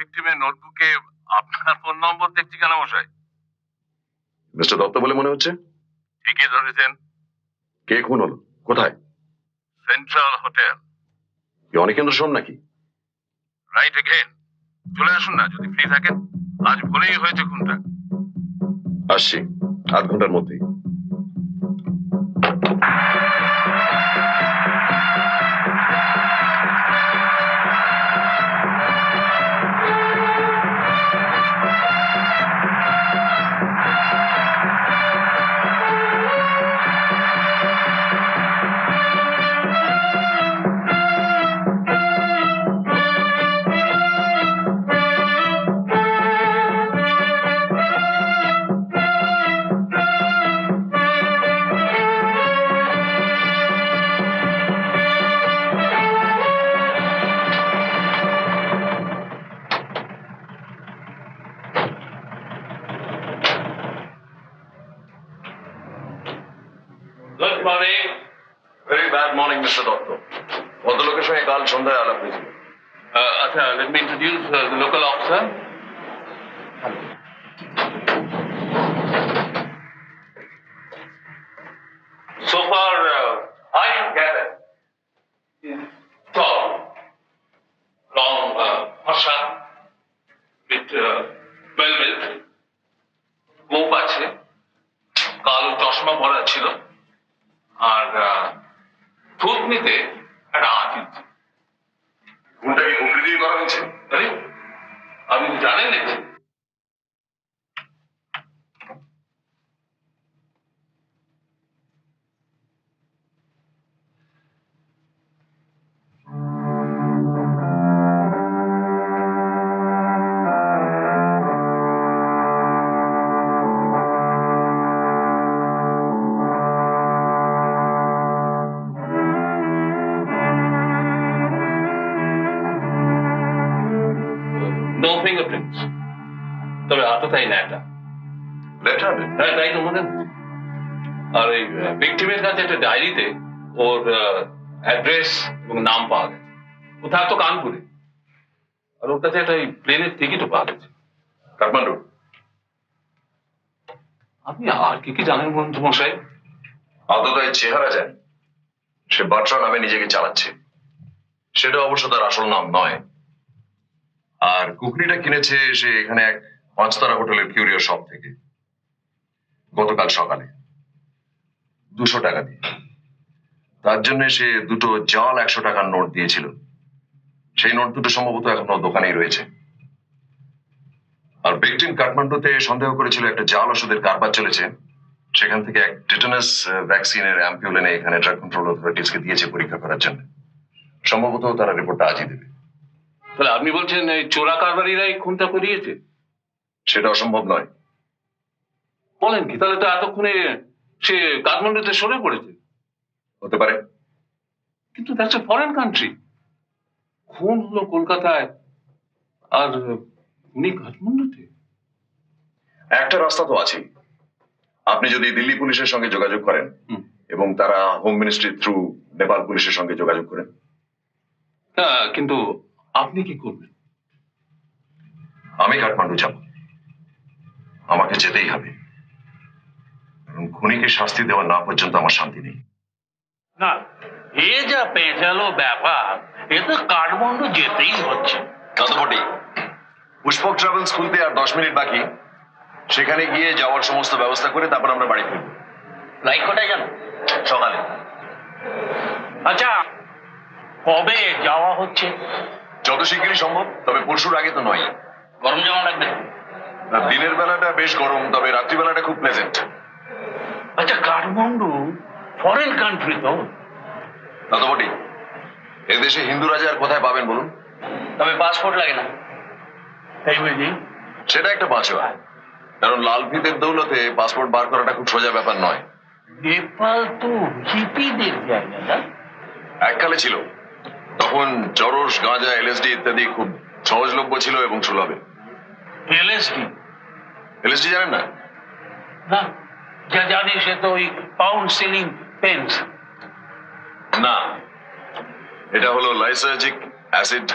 ভিক্টিমের নোটবুকে আপনার ফোন নম্বর দেখছি কেন মশাই? মিস্টার দত্ত বলে মনে হচ্ছে। ঠিকই ধরেছেন। কে খুন হলো, কোথায়? Central hotel. কি অনিকেন্দ্র সোম নাকি? Right again. চলে আসুন না যদি ফ্রি থাকেন। আজ ভোরেই হয়েছে খুনটা। আসছি, আধ ঘন্টার মধ্যেই। Good morning. Very bad morning mister Dutta. ভদ্রলোকের সঙ্গে কাল সন্ধ্যায় আলাপ হয়েছিল। আচ্ছা, let me introduce the local officer. So far, I have gathered is tall, long, Asha, with well built, গোপ আছে, কালো চশমা পরা ছিল, আর থুতনিতে একটা আঁচি। খুনটা কি হুমকি দিয়ে করা হয়েছে? আরে, আপনি জানেন নাকি? নো ফিঙ্গারপ্রিন্টস, তবে হাতে তাই না একটা। Left handed? হ্যাঁ, তাই তো মনে হচ্ছে। আর ওই ভিক্টিমের কাছে একটা ডায়েরিতে ওর অ্যাড্রেস এবং নাম পাওয়া গেছে। ও থাকতো কানপুরে, আর ওর কাছে একটা প্লেনের টিকিটও পাওয়া গেছে। কাঠমান্ডু? আপনি আর কি কি জানেন বলুন তো মশাই? আদত চেহারা জানি, সে বাট্রা নামে নিজেকে চালাচ্ছে। সেটা অবশ্য তার আসল নাম নয়। আর কুকরিটা কিনেছে সে এখানে এক 5 তারা হোটেলের কিউরিও শপ থেকে গতকাল সকালে 200 টাকা দিয়ে। তার জন্য সে দুটো জাল 100 টাকার নোট দিয়েছিল। সেই নোট দুটো সম্ভবত এখনো দোকানেই রয়েছে। আর ভিকটিম কাঠমান্ডুতে সন্দেহ করেছিল একটা জাল ওষুধের কারবার চলেছে। সেখান থেকে এক টিটানাস ভ্যাকসিনের অ্যাম্পিউল এনে এখানে ড্রাগ কন্ট্রোল অথরিটিসকে দিয়েছে পরীক্ষা করার জন্য। সম্ভবত তারা রিপোর্টটা আজই দেবে। তাহলে আপনি বলছেন এই চোরা কারবারিরাই খুনটা করিয়েছে? সেটা অসম্ভব নয়। বলেন কি? তাহলে তো এতক্ষণে সে কাঠমান্ডুতে সরে পড়েছে। হতে পারে, কিন্তু দ্যাটস এ ফরেন কান্ট্রি। খুন হলো কলকাতায়, আর উনি কাঠমান্ডুতে। একটা রাস্তা তো আছে। আপনি যদি দিল্লি পুলিশের সঙ্গে যোগাযোগ করেন এবং তারা হোম মিনিস্ট্রির থ্রু নেপাল পুলিশের সঙ্গে যোগাযোগ করেন। হ্যাঁ, কিন্তু আপনি কি করবেন? আমি কাঠমান্ডু যাব, আমাকে যেতেই হবে। কারণ খুনিকে শাস্তি দেওয়া না পর্যন্ত আমার শান্তি নেই। না, এ যা পেঁচালো ব্যাপার, এ তো কাঠমান্ডু যেতেই হচ্ছে। কত বটি পুষ্পক ট্রাভেলস খুলতে আর 10 মিনিট বাকি। সেখানে গিয়ে যাওয়ার সমস্ত ব্যবস্থা করে তারপর আমরা বাড়ি ফিরব। লাইট কোটায় গেল? সকালে। আচ্ছা, কবে যাওয়া হচ্ছে? যত শিগগিরই সম্ভব, তবে পরশুর আগে তো নয়। গরম জামা লাগবে? দিনের বেলাটা বেশ গরম, তবে রাত্রিবেলাটা খুব প্লেজেন্ট। আচ্ছা, কাঠমান্ডু ফরেন কান্ট্রি তো। কত বটি এদেশে হিন্দু রাজা আর কোথায় পাবেন বলুন? তবে পাসপোর্ট লাগে না? এই বুঝি। সেটা একটা বাঁচোয়া, কারণ লাল ফিতের দৌলতে পাসপোর্ট বার করাটা খুব সোজা ব্যাপার নয়। নেপাল তো হিপিদের জায়গা না? এককালে ছিল, তখন চরস, গাঁজা, এলএসডি ইত্যাদি খুব সহজলভ্য ছিল এবং সুলভে। এলএসডি? এলএসডি জানেন না? না, যা জানি সে তো ওই পাউন্ড সিলিং পেন্স। না, এটা হলো লাইসার্জিক অ্যাসিড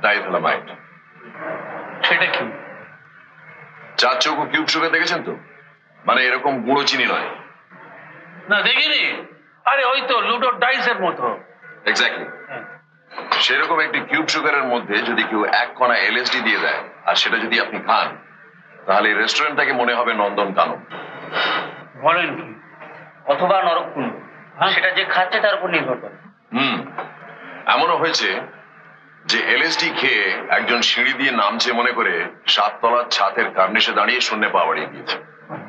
ডাইথ্যালামাইড। সেটা কি? চার চৌকো কিউব সুগার দেখেছেন তো? মানে এরকম গুঁড়ো চিনি নয়। না দেখিনি। আরে ওই তো লুডো ডাইসের মতো। এক্স্যাক্টলি সেরকম একটি কিউব সুগারের মধ্যে যদি কেউ এক কণা এলএসডি দিয়ে দেয় আর সেটা যদি আপনি খান, তাহলে এই রেস্টুরেন্টটাকে মনে হবে নন্দন কানন। বলেন কি? অথবা নরককুণ্ড, হ্যাঁ? সেটা যে খাচ্ছে তার উপর নির্ভর করে। এমনও হয়েছে যে এলএসডি খেয়ে একজন সিঁড়ি দিয়ে নামছে মনে করে 7 তলার ছাদের কার্নিশে দাঁড়িয়ে শূন্য পা বাড়িয়ে দিয়েছে।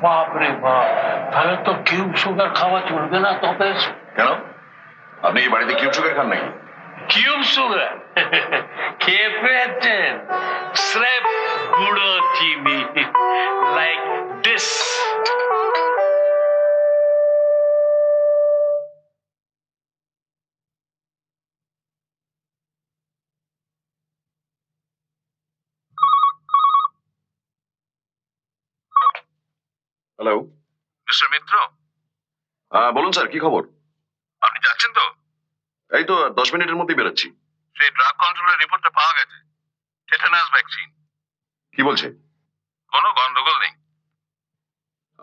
বাপ রে বাপ, তাহলে তো কিউব সুগার খাওয়া চলবে না তবে। কেন? আপনি কি বাড়িতে কিউব সুগার খান নাকি? কিউব সুগার খেয়ে পেয়েছেন? স্রেফ গুঁড়ো চিনি, লাইক দিস। হ্যালো, মিস্টার মিত্র, বলুন স্যার, কি খবর? আপনি যাচ্ছেন তো? এই তো 10 মিনিটের মধ্যেই বেরোচ্ছি। সেই ড্রাগ কন্ট্রোলের রিপোর্টটা পাওয়া গেছে, টেটানাস ভ্যাকসিন। কি বলছে? কোনো গন্ডগোল নেই।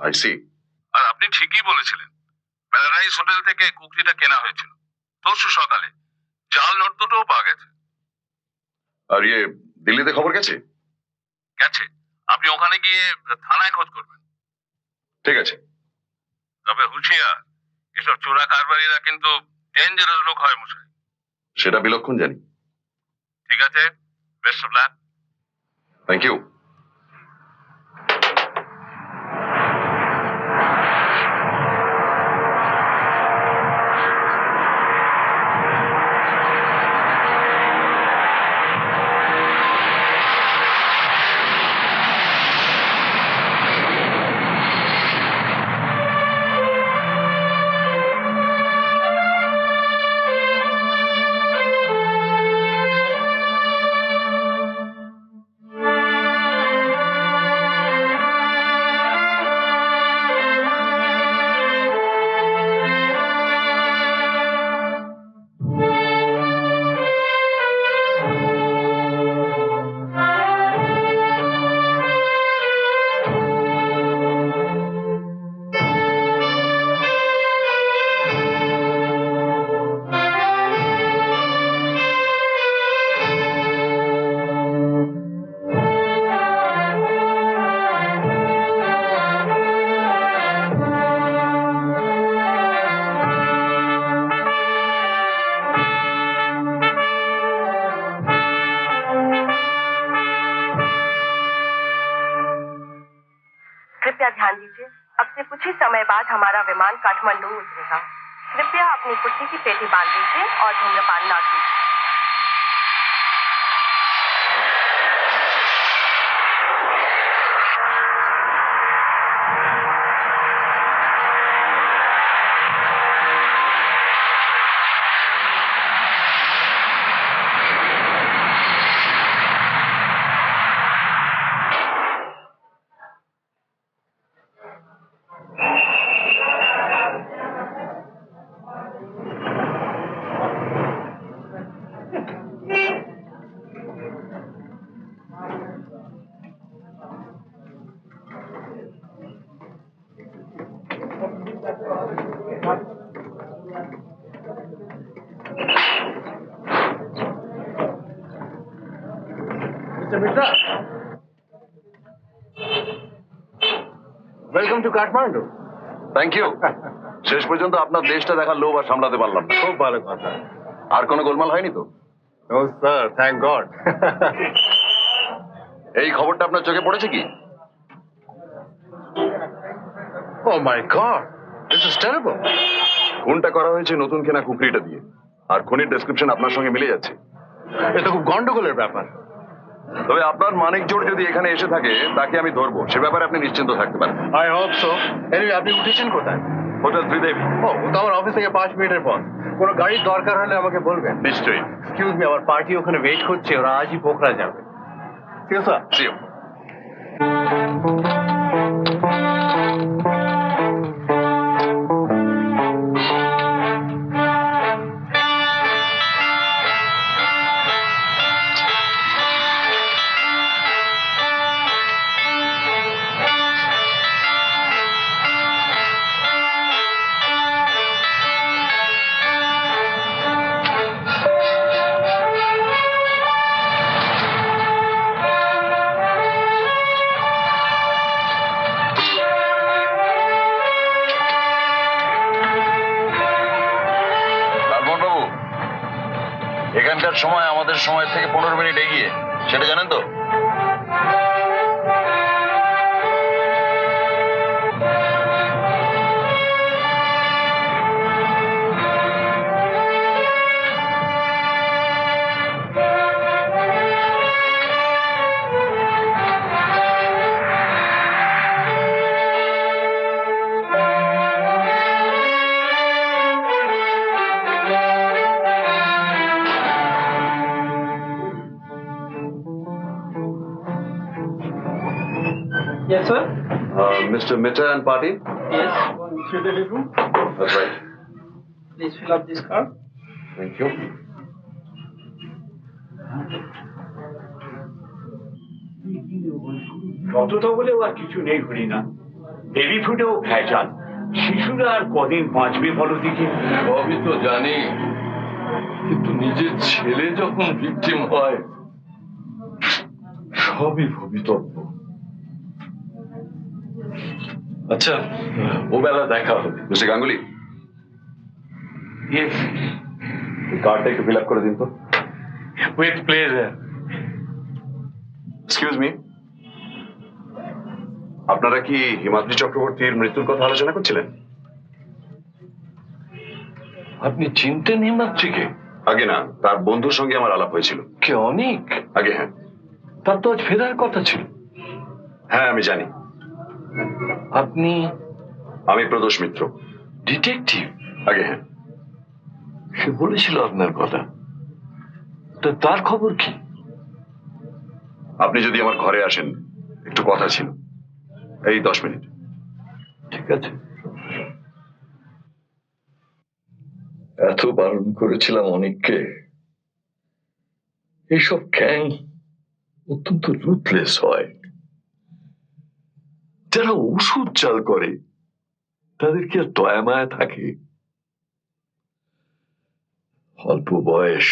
I C. আর আপনি ঠিকই বলেছিলেন, প্যারাডাইস হোটেল থেকে কুকরিটা কেনা হয়েছিল পরশু সকালে। জাল নোট দুটোও পাওয়া গেছে। আর দিল্লিতে খবর গেছে? গেছে। আপনি ওখানে গিয়ে থানায় খোঁজ করবেন। ঠিক আছে। তবে হুঁশিয়ার, এসব চোরা কারবারিরা কিন্তু ডেঞ্জারাস লোক হয় মশাই। সেটা বিলক্ষণ জানি। ঠিক আছে, best of luck. Thank you. कृपया ध्यान दीजिए, अब से कुछ ही समय बाद हमारा विमान काठमांडू उतरेगा। कृपया अपनी कुर्सी की पेटी बांध लीजिए और धूम्रपान न कीजिए। Welcome to Kathmandu. Thank you. শেষ পর্যন্ত আপনার দেশটা দেখার লোভ আর সামলাতে পারলাম না। খুব ভালো কথা। আর কোনো গোলমাল হয়নি তো? ও স্যার, থ্যাংক গড। এই খবরটা আপনার চোখে পড়েছে কি? ও মাই গড, দিস ইজ টেরিবল। খুনটা করা হয়েছে নতুন কেনা কুকরিটা দিয়ে, আর খুনির ডেসক্রিপশন আপনার সঙ্গে মিলে যাচ্ছে। এটা খুব গন্ডগোলের ব্যাপার। তবে আপনার মানিক জোর যদি এখানে এসে থাকে, তাকে আমি ধরবো, সে ব্যাপারে আপনি নিশ্চিন্ত থাকতে পারেন। I hope so. এনিওয়ে, আপনি উঠেছেন কোথায়? হোটেল ত্রিদেবী। ও, ও তো আমার অফিস থেকে 5 মিনিটের পথ। কোনো গাড়ির দরকার হলে আমাকে বলবেন। নিশ্চয়ই। এক্সকিউজ মি, আমার পার্টি ওখানে ওয়েট করছে, ওরা আজই পোখরা যাবে। ঠিক আছে স্যার? See you. সময় আমাদের সময় থেকে 15 মিনিট এগিয়ে, সেটা জানেন তো? Yes, sir. Mr. Mehta and party? Yes. One through the living room. That's right. Please fill up this card. Thank you. সততা বলেও আর কিছু নেই হরি না, বেবি ফুডেও ভেজাল। শিশুরা আর কদিন বাঁচবে বলো দেখি? সবই তো জানি, কিন্তু নিজের ছেলে যখন ভিকটিম হয় সবই ভবিতব্য। আচ্ছা, ওবেলা দেখা হবে। মিস্টার গাঙ্গুলি, ইয়েস, কার্ডটা একটু ফিল আপ করে দিন তো। With pleasure. এক্সকিউজ মি, আপনারা কি হিমাদ্রি চক্রবর্তীর মৃত্যুর কথা আলোচনা করছিলেন? আপনি চিনতেন হিমাদ্রিকে? আগে না, তার বন্ধুর সঙ্গে আমার আলাপ হয়েছিল। কে অনেক? আগে হ্যাঁ। তার তো আজ ফেরার কথা ছিল। হ্যাঁ আমি জানি। আপনি আমি প্রদোষ মিত্র, ডিটেকটিভ? আগে হ্যাঁ। সে বলেছিল আপনার কথা। তা তার খবর কি? আপনি যদি আমার ঘরে আসেন, একটু কথা ছিল। এই 10 মিনিট। ঠিক আছে। এত বারণ করেছিলাম অনেককে। এইসব গ্যাং অত্যন্ত রুথলেস হয়। যারা ওষুধ চাল করে তাদের কি আর দয়া মায়া থাকে? অল্প বয়স,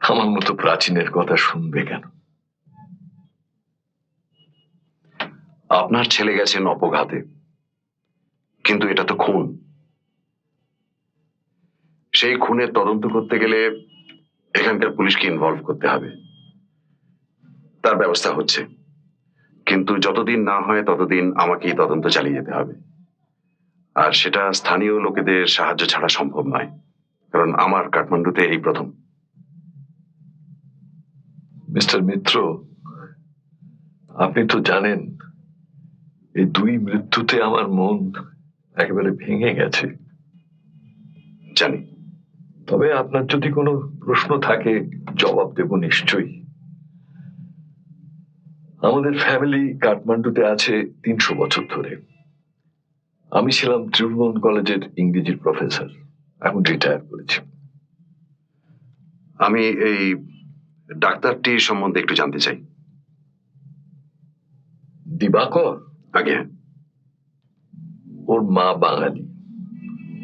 আমার মতো প্রাচীনের কথা শুনবে কেন? আপনার ছেলে গেছেন অপঘাতে, কিন্তু এটা তো খুন। সেই খুনের তদন্ত করতে গেলে এখানকার পুলিশকে ইনভলভ করতে হবে। তার ব্যবস্থা হচ্ছে, কিন্তু যতদিন না হয় ততদিন আমাকেই তদন্ত চালিয়ে যেতে হবে। আর সেটা স্থানীয় লোকেদের সাহায্য ছাড়া সম্ভব নয়, কারণ আমার কাঠমান্ডুতে এই প্রথম। মিস্টার মিত্র, আপনি তো জানেন এই 2 মৃত্যুতে আমার মন একেবারে ভেঙে গেছে। জানি। তবে আপনার যদি কোনো প্রশ্ন থাকে জবাব দেব নিশ্চয়ই। আমাদের ফ্যামিলি কাঠমান্ডুতে আছে 300 বছর ধরে। আমি ছিলাম ত্রিভুবন কলেজের ইংরেজির প্রফেসর, এখন রিটায়ার করেছি। আমি এই ডাক্তারটি সম্বন্ধে একটু জানতে চাই। দিবাকর? আগে ওর মা বাঙালি,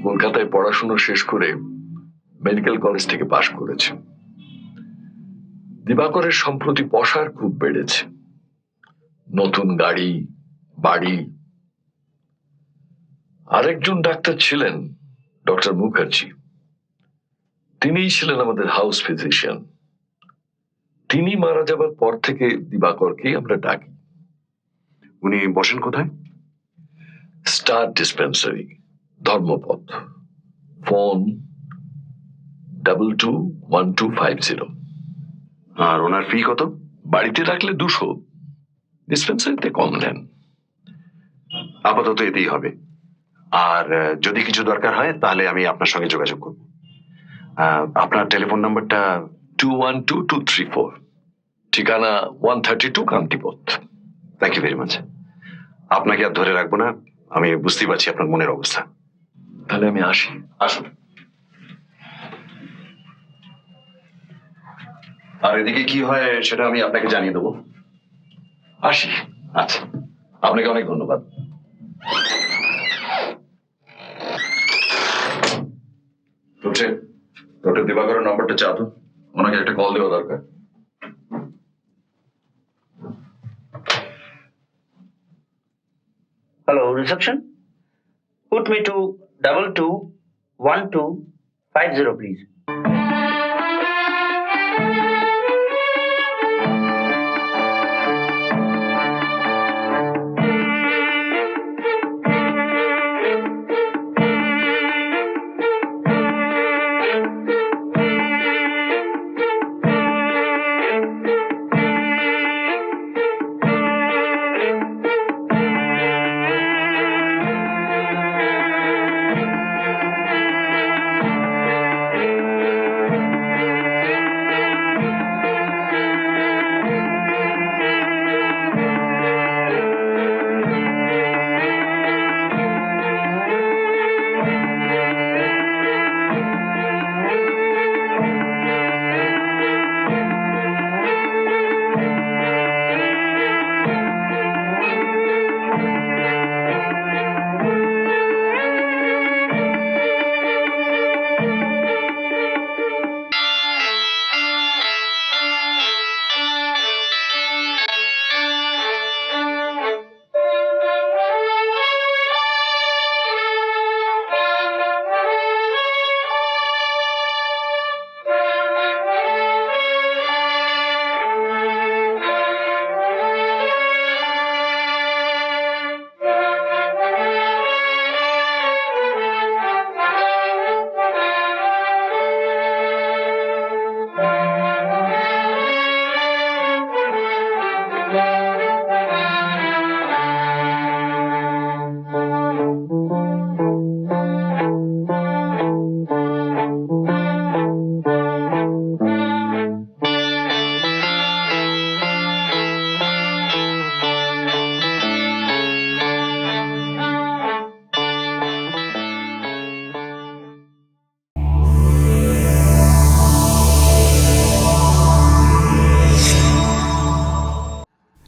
কলকাতায় পড়াশোনা শেষ করে মেডিকেল কলেজ থেকে পাশ করেছে। দিবাকরের সম্প্রতি পসার খুব বেড়েছে, নতুন গাড়ি, বাড়ি। আরেকজন ডাক্তার ছিলেন ডক্টর মুখার্জি, তিনিই ছিলেন আমাদের হাউস ফিজিশিয়ান। তিনি মারা যাবার পর থেকে দিবাকরকেই আমরা ডাকি। উনি বসেন কোথায়? Star dispensary, Dharmapath. ফোন 221250। আর ওনার ফি কত? বাড়িতে রাখলে 200, ডিসপেন্সারিতে কম নেন। আপাতত এতেই হবে। আর যদি কিছু দরকার হয় তাহলে আমি আপনার সঙ্গে যোগাযোগ করব। আপনার টেলিফোন নাম্বারটা? 212234, ঠিকানা 132 Kantipath. Thank you very much. আপনাকে আর ধরে রাখবো না, আমি বুঝতেই পারছি আপনার মনের অবস্থা। তাহলে আমি আসি। আসুন। আর এদিকে কি হয় সেটা আমি আপনাকে জানিয়ে দেবো। আসি। আচ্ছা, আপনাকে অনেক ধন্যবাদ। ডক্টর দিবাকরের নাম্বারটা চাও তো, ওনাকে একটা কল দেওয়া দরকার। Hello, reception. Put me to 221250, please.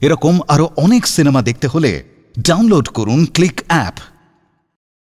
এরকম আরো অনেক সিনেমা দেখতে হলে ডাউনলোড করুন ক্লিক অ্যাপ।